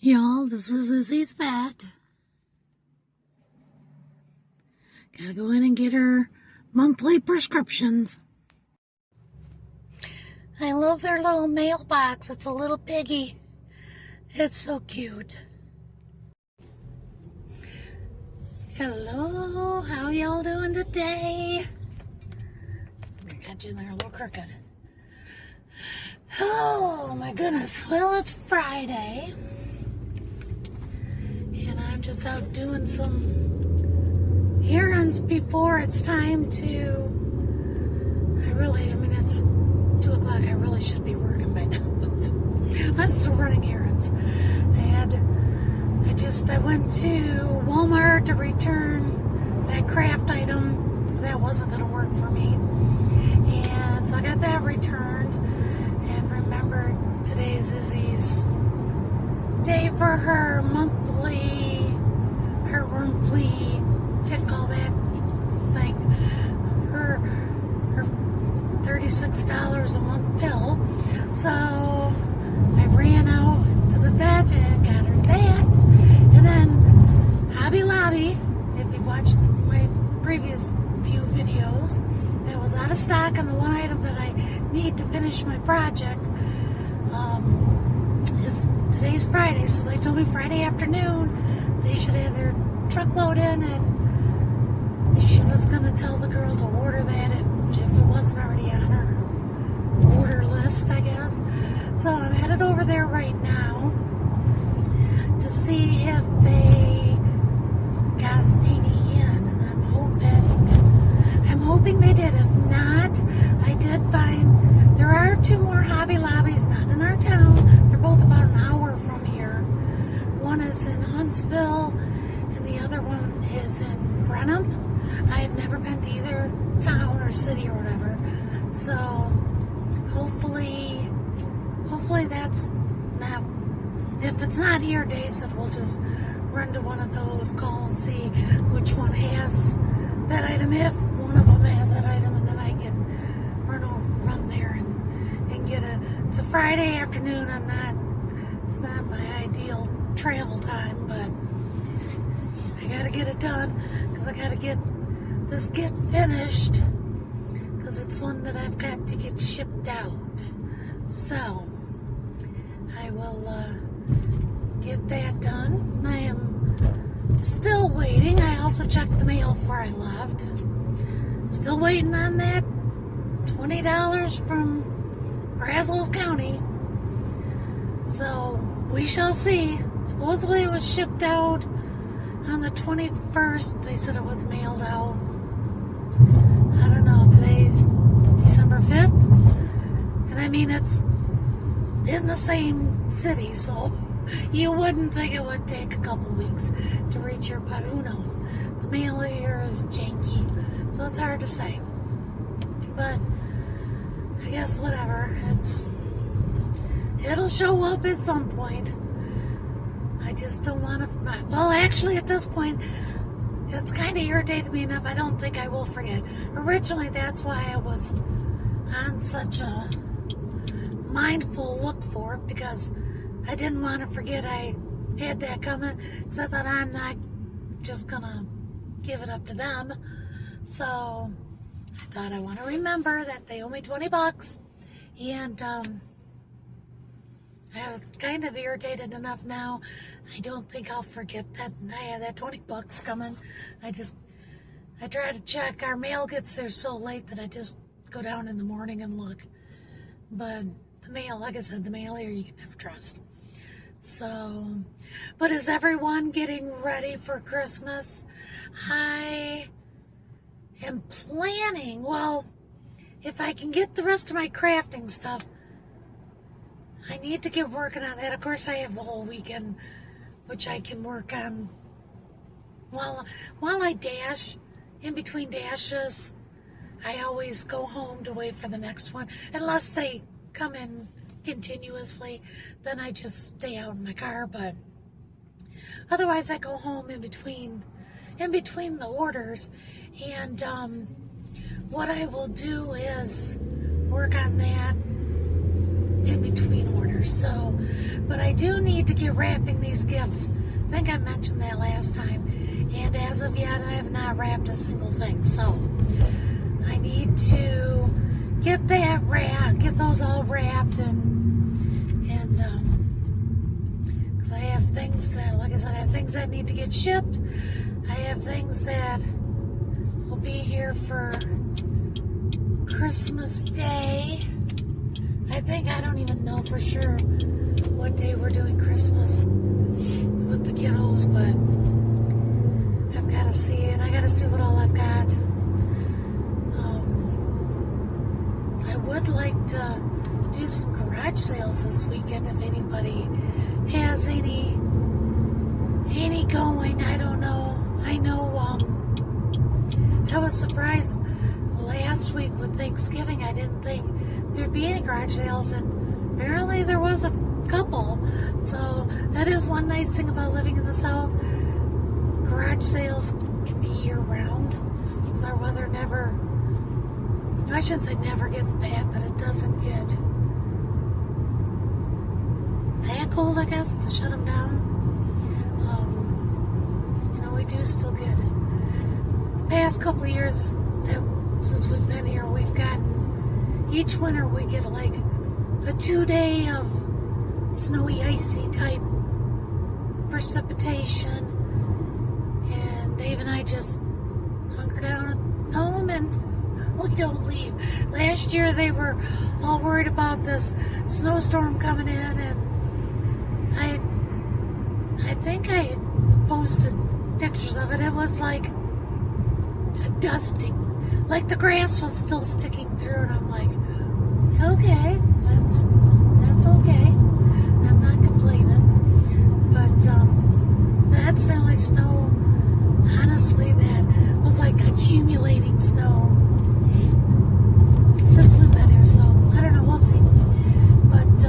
Y'all, this is Izzy's vet. Gotta go in and get her monthly prescriptions. I love their little mailbox. It's a little piggy. It's so cute. Hello, how y'all doing today? I got you in there a little crooked. Oh my goodness. Well, it's Friday. And I'm just out doing some errands before it's time to... it's 2 o'clock. I really should be working by now, but I'm still running errands. I went to Walmart to return that craft item that wasn't going to work for me. And so I got that returned and remembered today's Izzy's day for her monthly tickle, that thing, her $36 a month pill. So I ran out to the vet and got her that. And then Hobby Lobby, if you've watched my previous few videos, that was out of stock on the one item that I need to finish my project. Today's Friday, so they told me Friday afternoon they should have their truckload in, and she was going to tell the girl to order that if it wasn't already on her order list, I guess. So I'm headed over there right now to see if they got any in, and I'm hoping they did. If not, I did find there are 2 more Hobby Lobbies, not in our town. They're both about an hour from here. One is in Huntsville and the other one is in Brenham. I've never been to either town or city or whatever. So hopefully that's not, if it's not here, Dave said we'll just run to one of those, call and see which one has that item, if one of them has that item, and then I can run there and get it's a Friday afternoon. It's not my ideal travel time, but I gotta get it done because I gotta get this finished because it's one that I've got to get shipped out. So I will get that done. I am still waiting. I also checked the mail before I left. Still waiting on that $20 from Brazos County. So we shall see. Supposedly it was shipped out on the 21st. They said it was mailed out. I don't know. Today's December 5th. And it's in the same city, so you wouldn't think it would take a couple weeks to reach your, but who knows? The mail here is janky, so it's hard to say. But I guess whatever. It'll show up at some point. I just don't want to... Well, actually, at this point, it's kind of irritated me enough. I don't think I will forget. Originally, that's why I was on such a mindful look for it, because I didn't want to forget I had that coming, because I thought I'm not just going to give it up to them. So I thought I want to remember that they owe me $20, and I was kind of irritated enough now. I don't think I'll forget that I have that $20 coming. I try to check. Our mail gets there so late that I just go down in the morning and look. But the mail, like I said, the mail here you can never trust. So, but is everyone getting ready for Christmas? I am planning, well, if I can get the rest of my crafting stuff, I need to get working on that. Of course, I have the whole weekend, which I can work on while I dash. In between dashes, I always go home to wait for the next one. Unless they come in continuously, then I just stay out in my car. But otherwise, I go home in between the orders. And what I will do is work on that in between orders. So But I do need to get wrapping these gifts. I think I mentioned that last time. And as of yet, I have not wrapped a single thing. So I need to get that wrapped, get those all wrapped, and because I have things that, like I said, I have things that need to get shipped. I have things that will be here for Christmas Day. I don't even know for sure what day we're doing Christmas with the kiddos, but I've got to see it. I got to see what all I've got. I would like to do some garage sales this weekend if anybody has any going. I don't know. I know I was surprised last week with Thanksgiving. I didn't think there'd be any garage sales, and apparently there was a couple. So that is one nice thing about living in the South. Garage sales can be year-round, so our weather never, I shouldn't say never gets bad, but it doesn't get that cold, I guess, to shut them down. We do still get the past couple of years that since we've been here, we've gotten, each winter we get like a 2-day of snowy, icy type precipitation, and Dave and I just hunker down at home and we don't leave. Last year they were all worried about this snowstorm coming in, and I think I had posted pictures of it. It was like a dusting, like the grass was still sticking through, and I'm like, okay, that's okay. I'm not complaining, but that's the only snow, honestly, that was like accumulating snow since we've been here. So I don't know, we'll see. But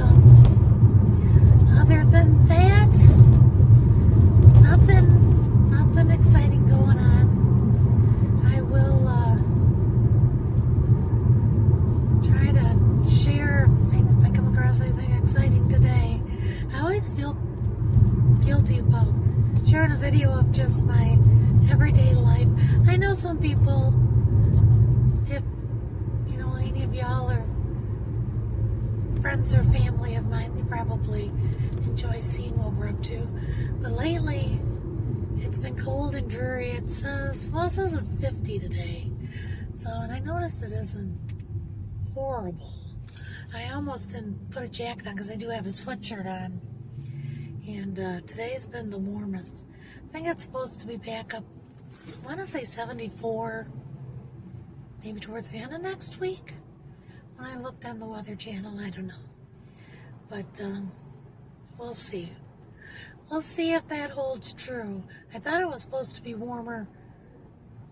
other than that, nothing exciting going on. I will try to share if I come across anything exciting today. I always feel guilty about sharing a video of just my everyday life. I know some people, if any of y'all are friends or family of mine, they probably enjoy seeing what we're up to. But lately, it's been cold and dreary. It says it's 50 today. So, and I noticed it isn't horrible. I almost didn't put a jacket on because I do have a sweatshirt on. And today's been the warmest. I think it's supposed to be back up, I want to say 74, maybe towards the end of next week. When I looked on the Weather Channel, I don't know. But we'll see. We'll see if that holds true. I thought it was supposed to be warmer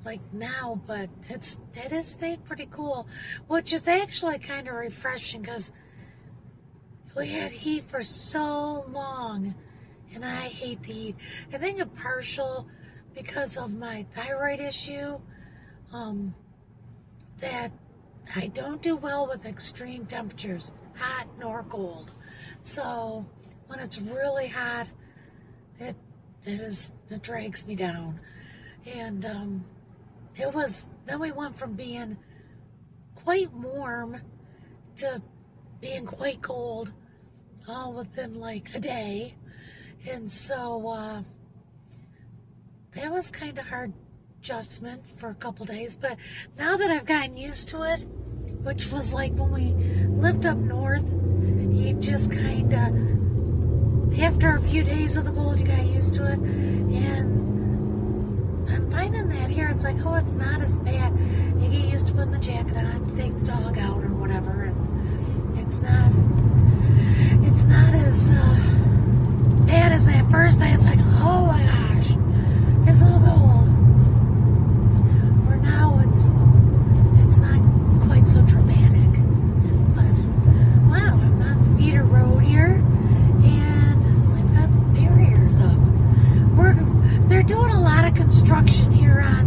like now, but it has stayed pretty cool, which is actually kind of refreshing because we had heat for so long, and I hate the heat. I think a partial because of my thyroid issue, that I don't do well with extreme temperatures, hot nor cold. So when it's really hot, it drags me down. And then we went from being quite warm to being quite cold all within like a day. And so that was kind of hard adjustment for a couple days. But now that I've gotten used to it, which was like when we lived up north, you just kind of, after a few days of the cold, you got used to it. And I'm finding that here, it's like, oh, it's not as bad. You get used to putting the jacket on to take the dog out or whatever, and it's not as bad as that first day. It's like, oh my gosh, it's so cold. Or now it's not quite so dramatic. But wow, I'm on the feeder road here, and I've got barriers up. They're doing a lot of construction here on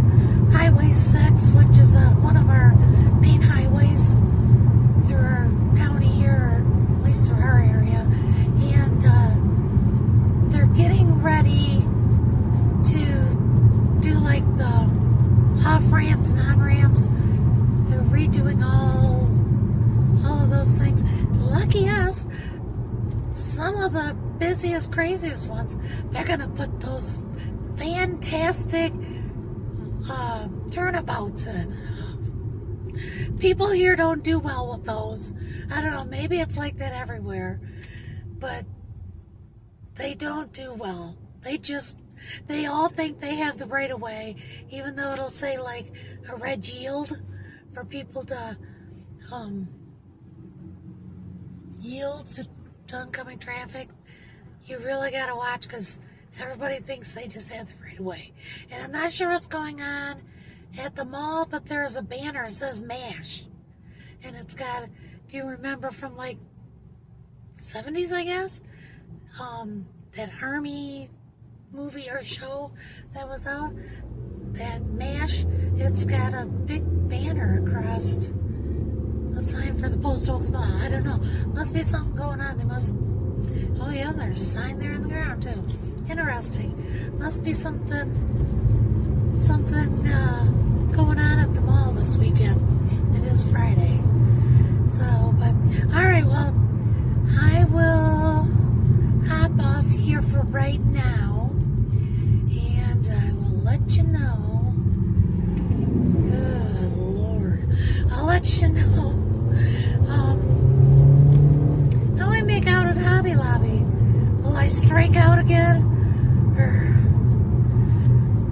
Highway 6, which is one of our main highways through our county here, or at least through our area. And some of the busiest, craziest ones, they're going to put those fantastic turnabouts in. People here don't do well with those. I don't know, maybe it's like that everywhere, but they don't do well. They all think they have the right of way, even though it'll say like a red yield for people to yield to oncoming traffic. You really gotta watch, because everybody thinks they just have the right of way. And I'm not sure what's going on at the mall, but there's a banner, it says MASH. And it's got, if you remember from like 70s, I guess, that army movie or show that was out, that MASH, it's got a big banner across the sign for the Post Oaks Mall. I don't know. Must be something going on. They must, oh yeah, there's a sign there on the ground too. Interesting. Must be something going on at the mall this weekend. It is Friday. So, but, alright, well, I will hop off here for right now, and I will let you know. Good Lord. I'll let you know how I make out at Hobby Lobby. Will I strike out again? Or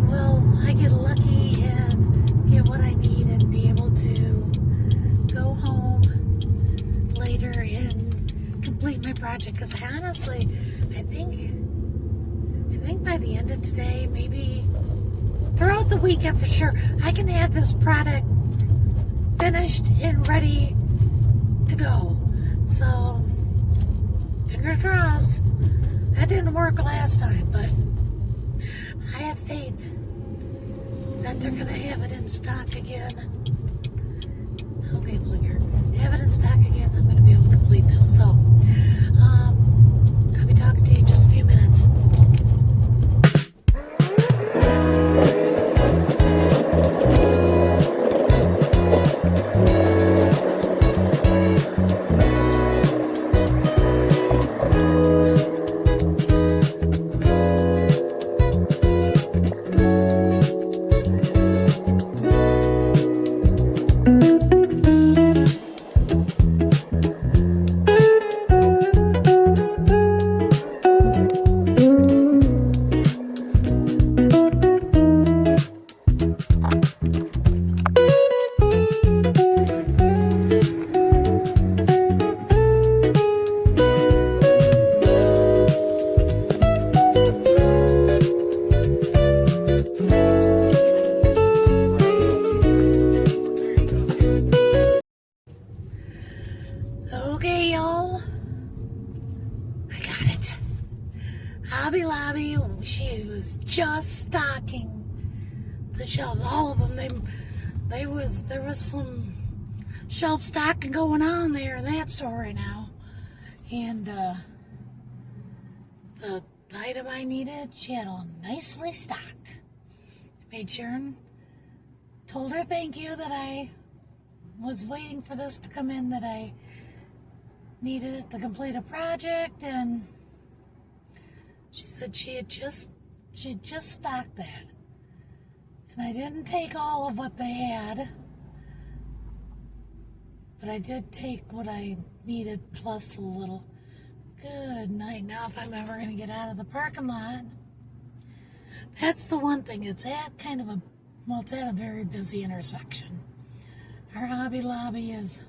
will I get lucky and get what I need and be able to go home later and complete my project? Because honestly, I think by the end of today, maybe throughout the weekend for sure, I can have this product finished and ready to go. So, fingers crossed. That didn't work last time, but I have faith that they're going to have it in stock again. Okay, blinker. Have it in stock again. I'm going to be able to complete this. So, I'll be talking to you in just a few minutes. Okay, y'all. I got it. Hobby Lobby, she was just stocking the shelves. All of them. There was some shelf stocking going on there in that store right now. And the item I needed, she had all nicely stocked. I made sure and told her thank you that I was waiting for this to come in, that I needed it to complete a project, and she said she had just stocked that. And I didn't take all of what they had, but I did take what I needed plus a little. Good night. Now if I'm ever going to get out of the parking lot, that's the one thing. It's at it's at a very busy intersection. Our Hobby Lobby is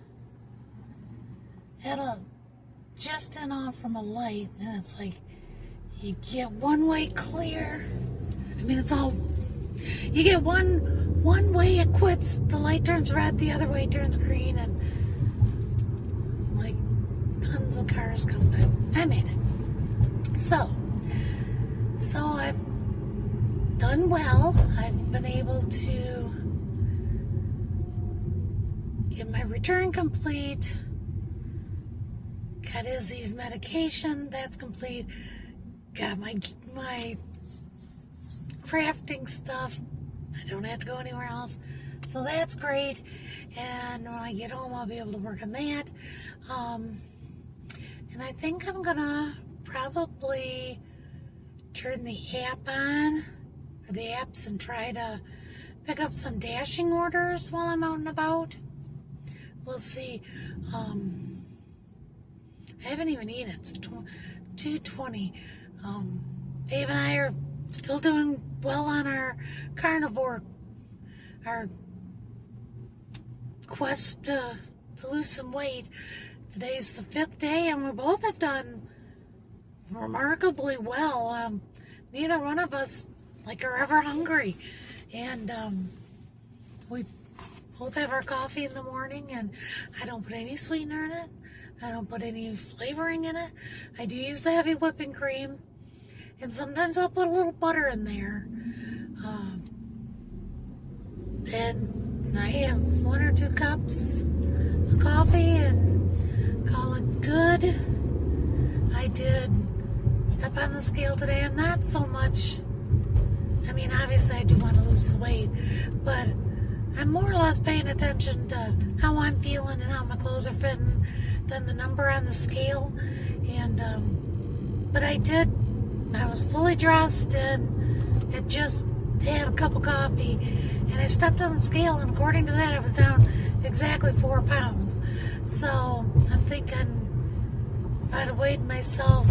just off from a light, and it's like you get one way clear. I mean, it's all, you get one way, it quits, the light turns red, the other way turns green, and like tons of cars come by. I made it. So I've done well. I've been able to get my return complete. Got Izzy's medication, that's complete. Got my crafting stuff. I don't have to go anywhere else. So that's great. And when I get home, I'll be able to work on that. And And I think I'm gonna probably turn the app on, or the apps, and try to pick up some dashing orders while I'm out and about. We'll see. I haven't even eaten. It's 2:20. Dave and I are still doing well on our carnivore, our quest to lose some weight. Today's the 5th day, and we both have done remarkably well. Neither one of us are ever hungry, and we both have our coffee in the morning, and I don't put any sweetener in it. I don't put any flavoring in it. I do use the heavy whipping cream, and sometimes I'll put a little butter in there. And I have 1 or 2 cups of coffee and call it good. I did step on the scale today. I'm not so much, I mean, obviously I do want to lose the weight, but I'm more or less paying attention to how I'm feeling and how my clothes are fitting than the number on the scale. And but I was fully dressed and had just had a cup of coffee, and I stepped on the scale, and according to that I was down exactly 4 pounds. So I'm thinking if I'd have weighed myself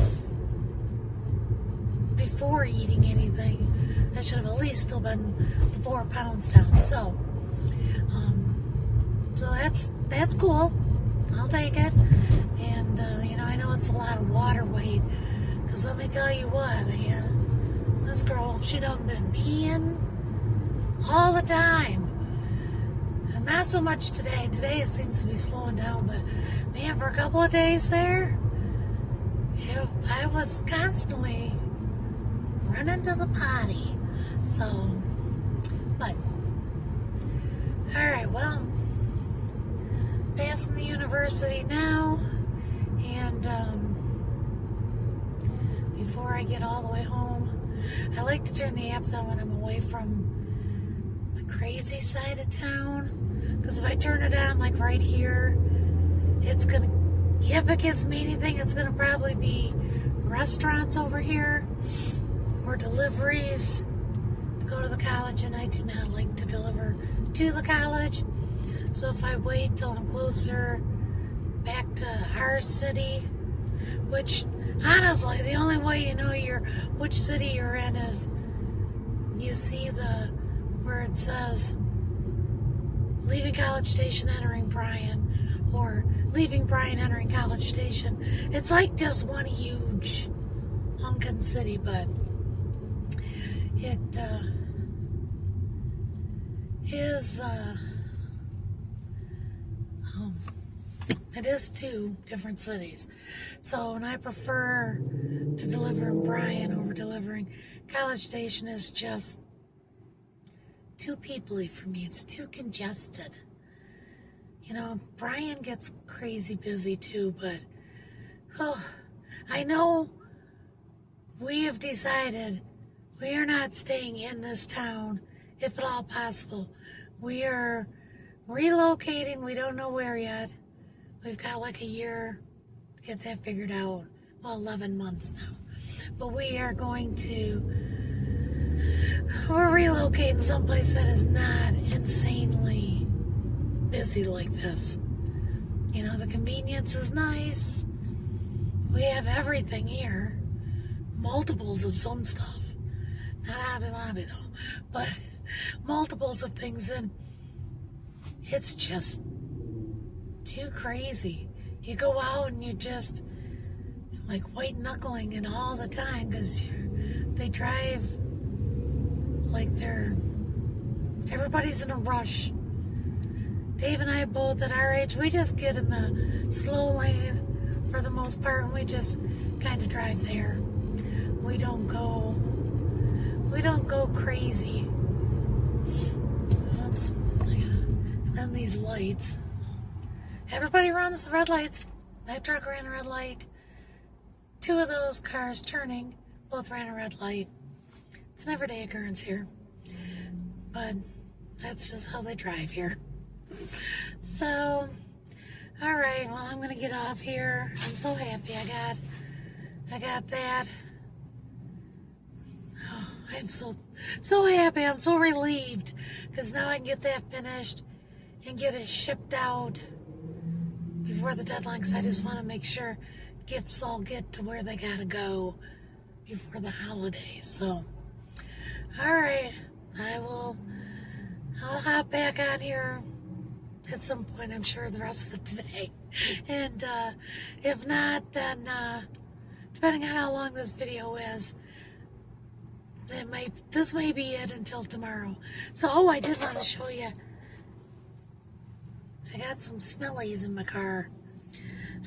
before eating anything, I should have at least still been 4 pounds down. So that's cool. I'll take it. And I know it's a lot of water weight, because let me tell you what, man, this girl, she done been peeing all the time. And not so much today. Today it seems to be slowing down, but man, for a couple of days there, I was constantly running to the potty. So, but, alright, well, passing the university now, and before I get all the way home, I like to turn the apps on when I'm away from the crazy side of town, because if I turn it on right here, it's gonna, if it gives me anything, it's gonna probably be restaurants over here or deliveries to go to the college, and I do not like to deliver to the college. So if I wait till I'm closer back to our city, which honestly, the only way you know which city you're in is you see where it says leaving College Station, entering Bryan, or leaving Bryan, entering College Station. It's like just one huge hunkin' city, but it is it is 2 different cities. So, and I prefer to deliver in Bryan over delivering. College Station is just too peoply for me. It's too congested. Bryan gets crazy busy too, but I know we have decided we are not staying in this town, if at all possible. We are relocating. We don't know where yet. We've got a year to get that figured out. Well, 11 months now. But we're relocating someplace that is not insanely busy like this. The convenience is nice. We have everything here. Multiples of some stuff. Not Hobby Lobby though. But multiples of things, and it's just too crazy. You go out and you're just white knuckling it all the time, because they drive everybody's in a rush. Dave and I both at our age, we just get in the slow lane for the most part, and we just kind of drive there. We don't go crazy. Oops. And then these lights. Everybody runs red lights. That truck ran a red light. 2 of those cars turning both ran a red light. It's an everyday occurrence here. But that's just how they drive here. So, All right, well, I'm gonna get off here. I'm so happy I got that. Oh, I'm so happy. I'm so relieved because now I can get that finished and get it shipped out before the deadline, because I just want to make sure gifts all get to where they gotta go before the holidays. So, all right, I'll hop back on here at some point, I'm sure, the rest of today. And if not, then depending on how long this video is, this may be it until tomorrow. So, oh, I did want to show you. I got some smellies in my car.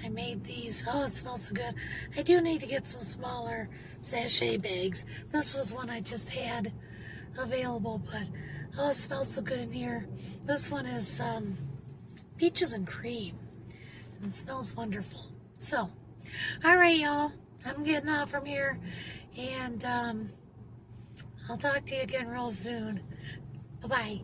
I made these. Oh, it smells so good. I do need to get some smaller sachet bags. This was one I just had available, but oh, it smells so good in here. This one is peaches and cream. And it smells wonderful. So, all right, y'all. I'm getting off from here, and I'll talk to you again real soon. Bye-bye.